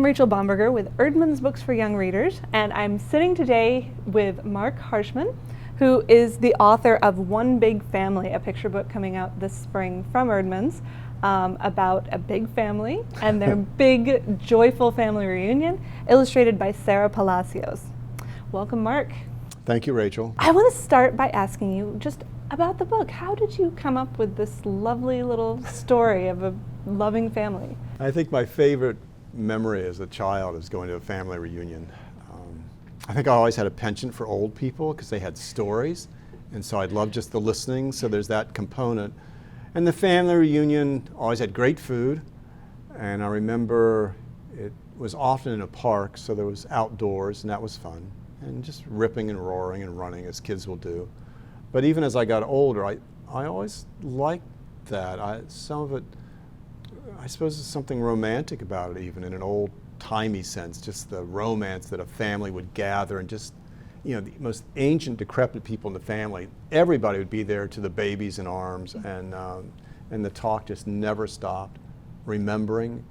Rachel Bomberger with Erdmann's Books for Young Readers, and I'm sitting today with Marc Harshman, who is the author of One Big Family, a picture book coming out this spring from Erdmann's about a big family and their big, joyful family reunion, illustrated by Sara Palacios. Welcome, Marc. Thank you, Rachel. I want to start by asking you just about the book. How did you come up with this lovely little story of a loving family? I think my favorite memory as a child is going to a family reunion. I think I always had a penchant for old people because they had stories, and so I'd love just the listening, so there's that component. And the family reunion always had great food, and I remember it was often in a park, so there was outdoors, and that was fun, and just ripping and roaring and running as kids will do. But even as I got older, I always liked that. Some of it, I suppose there's something romantic about it, even in an old-timey sense, just the romance that a family would gather and just, you know, the most ancient, decrepit people in the family, everybody would be there to the babies in arms, and the talk just never stopped, remembering,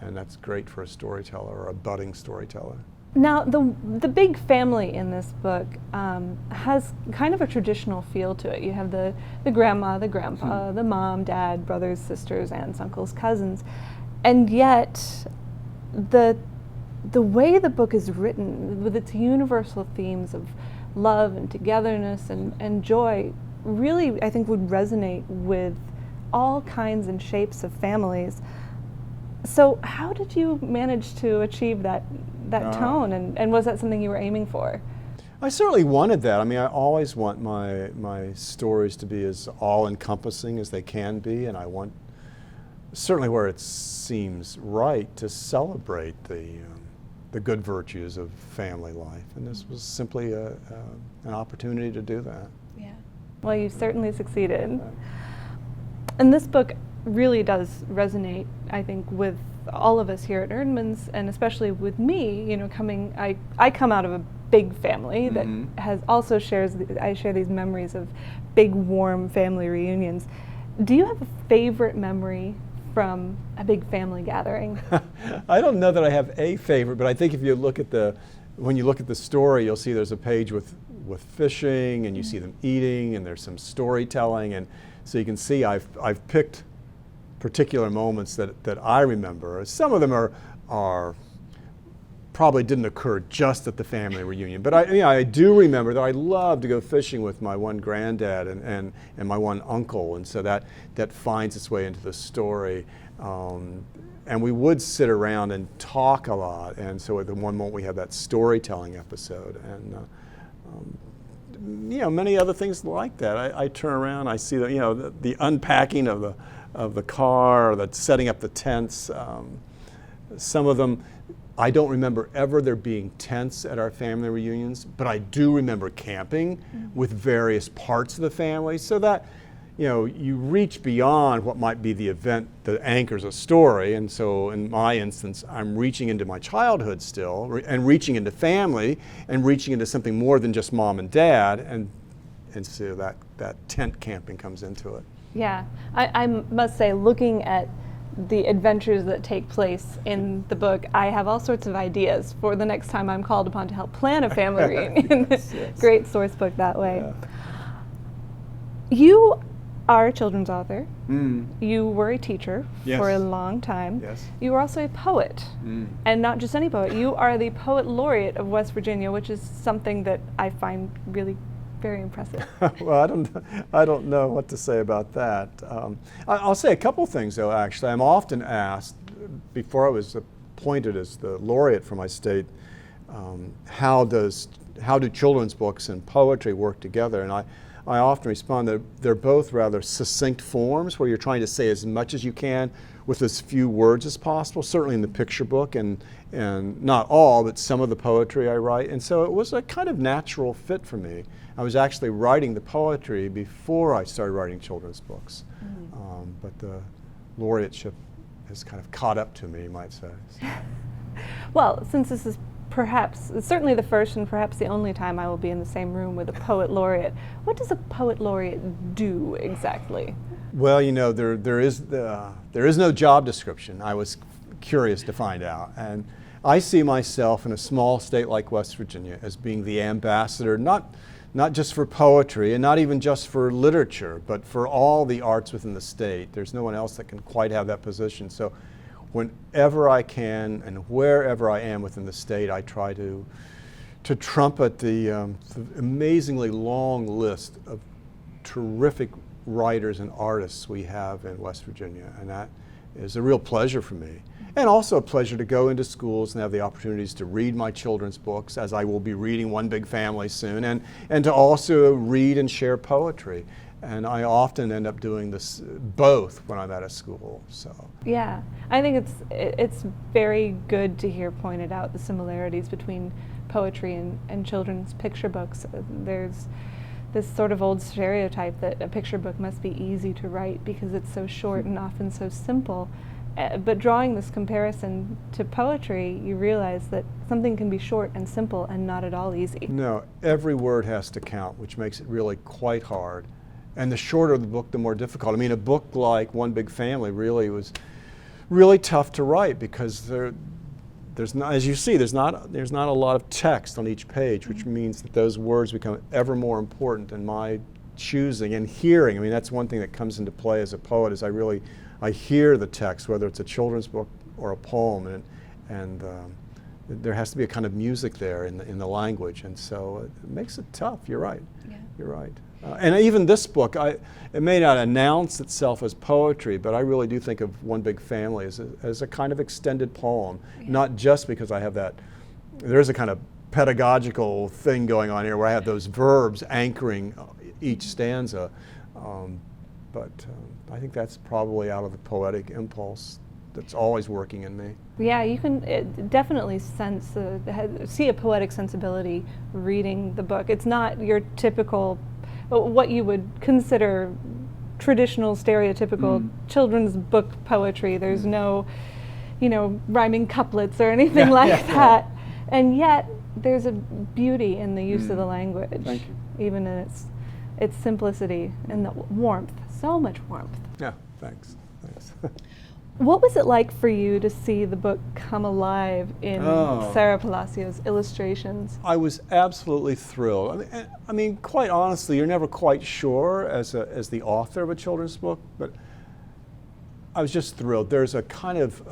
and that's great for a storyteller or a budding storyteller. Now, the big family in this book has kind of a traditional feel to it. You have the grandma, the grandpa, the mom, dad, brothers, sisters, aunts, uncles, cousins, and yet the way the book is written, with its universal themes of love and togetherness and joy, really, I think, would resonate with all kinds and shapes of families. So how did you manage to achieve that tone, and was that something you were aiming for? I certainly wanted that. I mean, I always want my stories to be as all-encompassing as they can be, and I want, certainly where it seems right, to celebrate the good virtues of family life, and this was simply an opportunity to do that. Yeah. Well, you certainly succeeded. And this book really does resonate, I think, with all of us here at Erdmann's, and especially with me. You know, I come out of a big family that has also I share these memories of big, warm family reunions. Do you have a favorite memory from a big family gathering? I don't know that I have a favorite, but I think if you look at when you look at the story, you'll see there's a page with fishing, and you see them eating, and there's some storytelling, and so you can see I've picked particular moments that I remember. Some of them are probably didn't occur just at the family reunion, but I do remember that I loved to go fishing with my one granddad and my one uncle, and so that finds its way into the story. And we would sit around and talk a lot, and so at the one moment we had that storytelling episode, and many other things like that. I turn around, I see the unpacking of the car, the setting up the tents. Some of them, I don't remember ever there being tents at our family reunions, but I do remember camping with various parts of the family, so that you reach beyond what might be the event that anchors a story. And so in my instance, I'm reaching into my childhood still, and reaching into family, and reaching into something more than just mom and dad, and so that tent camping comes into it. Yeah, I must say, looking at the adventures that take place in the book, I have all sorts of ideas for the next time I'm called upon to help plan a family reunion. Yes. Great source book that way. Yeah. You are a children's author. You were a teacher for a long time. Yes. You were also a poet, and not just any poet. You are the poet laureate of West Virginia, which is something that I find really very impressive. Well, I don't know what to say about that. I'll say a couple things, though. Actually, I'm often asked, before I was appointed as the laureate for my state, how do children's books and poetry work together? And I often respond that they're both rather succinct forms, where you're trying to say as much as you can with as few words as possible, certainly in the picture book, and not all, but some of the poetry I write. And so it was a kind of natural fit for me. I was actually writing the poetry before I started writing children's books. But the laureateship has kind of caught up to me, you might say. So. Well, since this is certainly the first and perhaps the only time I will be in the same room with a poet laureate, what does a poet laureate do exactly? Well, there is no job description. I was curious to find out, and I see myself in a small state like West Virginia as being the ambassador, not just for poetry and not even just for literature, but for all the arts within the state. There's no one else that can quite have that position. So whenever I can and wherever I am within the state, I try to trumpet the amazingly long list of terrific writers and artists we have in West Virginia, and that is a real pleasure for me. And also a pleasure to go into schools and have the opportunities to read my children's books, as I will be reading One Big Family soon, and to also read and share poetry. And I often end up doing this both when I'm at a school. So yeah, I think it's very good to hear pointed out the similarities between poetry and children's picture books. There's this sort of old stereotype that a picture book must be easy to write because it's so short and often so simple. But drawing this comparison to poetry, you realize that something can be short and simple and not at all easy. No, every word has to count, which makes it really quite hard. And the shorter the book, the more difficult. I mean, a book like One Big Family really was really tough to write because there's not, as you see, there's not a lot of text on each page, which means that those words become ever more important in my choosing and hearing. I mean, that's one thing that comes into play as a poet is I hear the text, whether it's a children's book or a poem, and there has to be a kind of music there in the language, and so it makes it tough. You're right. Yeah. You're right. And even this book, it may not announce itself as poetry, but I really do think of One Big Family as a kind of extended poem, not just because I have that. There's a kind of pedagogical thing going on here where I have those verbs anchoring each stanza. But I think that's probably out of the poetic impulse that's always working in me. Yeah, you can definitely see a poetic sensibility reading the book. It's not your typical, what you would consider traditional, stereotypical children's book poetry. There's no, rhyming couplets or anything that. And yet, there's a beauty in the use of the language. Thank you. Even in its simplicity and the warmth. So much warmth. Yeah, thanks. What was it like for you to see the book come alive in Sara Palacios' illustrations? I was absolutely thrilled. I mean, quite honestly, you're never quite sure as the author of a children's book, but I was just thrilled. There's a kind of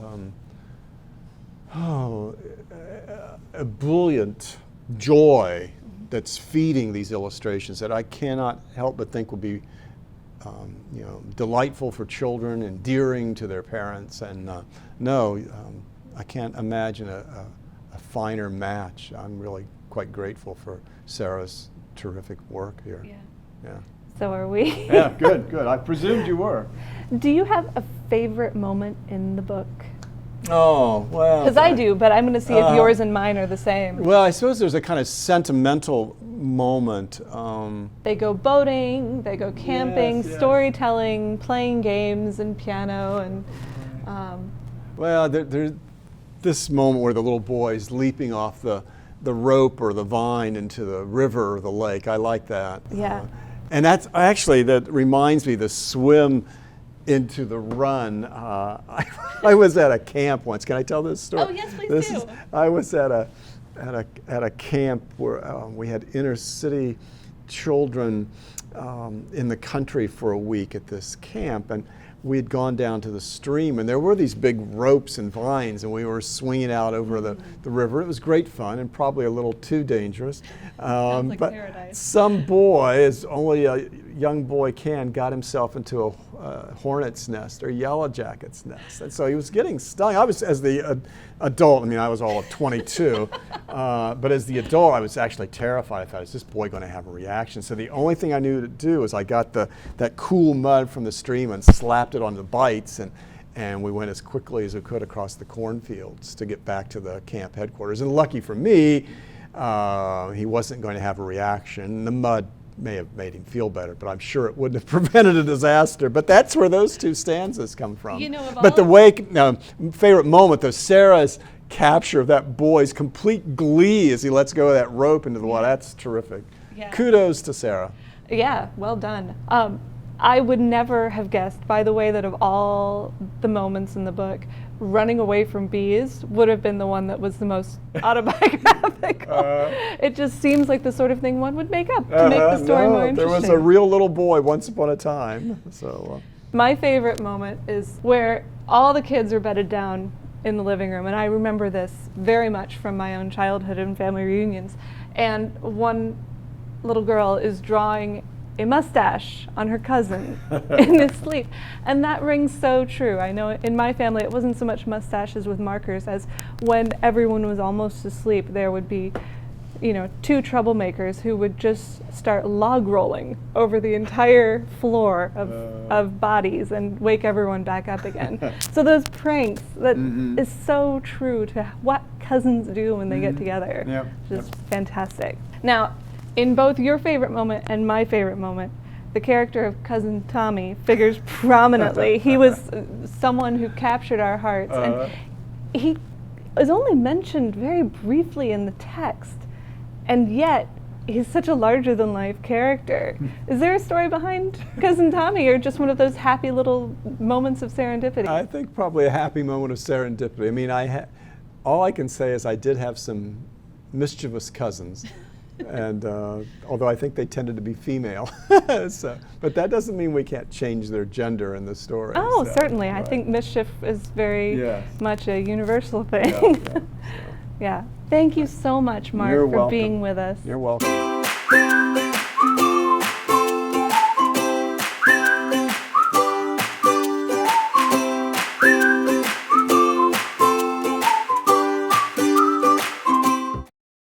ebullient joy that's feeding these illustrations that I cannot help but think would be delightful for children, endearing to their parents, and I can't imagine a finer match. I'm really quite grateful for Sarah's terrific work here. Yeah. So are we. Yeah, good. I presumed you were. Do you have a favorite moment in the book? Oh, well. Because I do, but I'm going to see if yours and mine are the same. Well, I suppose there's a kind of sentimental moment. They go boating, they go camping, storytelling, playing games and piano, and well, there's this moment where the little boy is leaping off the rope or the vine into the river or the lake. I like that. Yeah. And that reminds me, the swim into the run. I was at a camp once. Can I tell this story? Oh yes, please do. I was at a camp where we had inner city children in the country for a week at this camp, and we had gone down to the stream, and there were these big ropes and vines, and we were swinging out over the river. It was great fun and probably a little too dangerous. Sounds like but paradise. some boy, as only a young boy can, got himself into a hornet's nest or yellow jacket's nest, and so he was getting stung. I was, as the adult, I was all of 22, but as the adult, I was actually terrified. I thought, is this boy going to have a reaction? So the only thing I knew to do was I got that cool mud from the stream and slapped it on the bites, and we went as quickly as we could across the cornfields to get back to the camp headquarters. And lucky for me, he wasn't going to have a reaction. The mud may have made him feel better, but I'm sure it wouldn't have prevented a disaster. But that's where those two stanzas come from. But the favorite moment, though, Sarah's capture of that boy's complete glee as he lets go of that rope into the water. That's terrific. Yeah. Kudos to Sara. Yeah, well done. I would never have guessed, by the way, that of all the moments in the book, running away from bees would have been the one that was the most autobiographical. It just seems like the sort of thing one would make up to make the story more interesting. There was a real little boy once upon a time. So. My favorite moment is where all the kids are bedded down in the living room, and I remember this very much from my own childhood and family reunions. And one little girl is drawing a mustache on her cousin in his sleep, and that rings so true. I know in my family it wasn't so much mustaches with markers as when everyone was almost asleep, there would be, you know, two troublemakers who would just start log rolling over the entire floor of bodies and wake everyone back up again. So those pranks, that is so true to what cousins do when they get together. Yep. Just fantastic. Now, in both your favorite moment and my favorite moment, the character of Cousin Tommy figures prominently. He was someone who captured our hearts, and he is only mentioned very briefly in the text, and yet he's such a larger-than-life character. Is there a story behind Cousin Tommy, or just one of those happy little moments of serendipity? I think probably a happy moment of serendipity. I mean, all I can say is I did have some mischievous cousins. And although I think they tended to be female, but that doesn't mean we can't change their gender in the story. Oh, so, certainly. right. I think mischief is very much a universal thing. Yeah. Yeah. Thank you so much, Mark, for being with us. You're welcome.